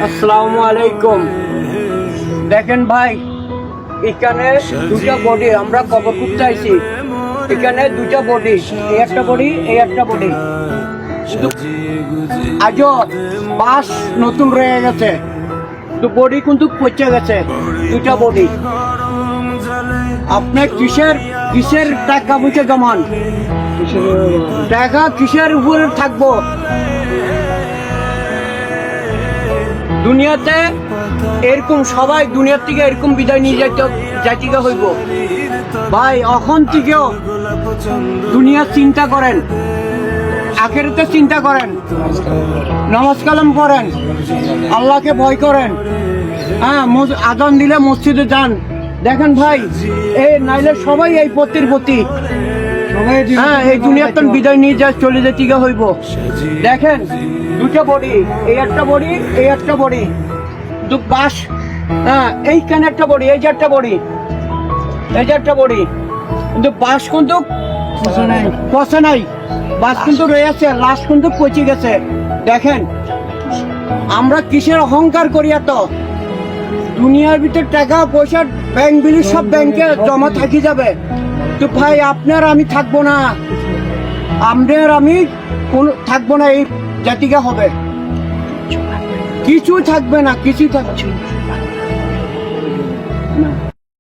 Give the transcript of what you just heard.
আসসালামু আলাইকুম। দেখেন ভাই, এখানে দুটা বডি আমরা কবর করতে আইছি। এখানে দুটা বডি, এই একটা বডি, এই একটা বডি। আজও বাস নতুন রয়ে গেছে, তো বডি কিন্তু পচে গেছে দুটা বডি। আপনি কিসের কিসের টাকা পয়সা জমান, টাকা কিসের উপরে থাকবো? দুনিয়াতে এরকম সবাই দুনিয়ার থেকে এরকম বিদায় নিয়ে যাইতে হইব ভাই। এখন থেকেও দুনিয়া চিন্তা করেন, আখেরাতে চিন্তা করেন, নামাজ কালাম করেন, আল্লাহকে ভয় করেন। হ্যাঁ, আজান দিলে মসজিদে যান। দেখেন ভাই, এই নাইলে সবাই এই পথের প্রতি, হ্যাঁ, এই দুনিয়ার তো বিদায় নিয়ে চলে যেতে হইব। দেখেন দুটো বডি, এই একটা বডি, এই একটা বডি, দু বাস। হ্যাঁ, এইখানে একটা বডি, এই যে একটা বডি, এই যে একটা বডি, কিন্তু বাস কিন্তু পচে নাই, বাস কিন্তু রয়েছে, লাশ কিন্তু পচে গেছে। দেখেন আমরা কিসের অহংকার করি এত? দুনিয়ার ভিতর টাকা পয়সা ব্যাংক বিলি সব ব্যাংকে জমা থাকি যাবে, তো ভাই আপনার আমি থাকবো না, আমাদের আমি থাকবো না, এই জাতিকা হবে, কিছু থাকবে না, কিছু থাকছে না।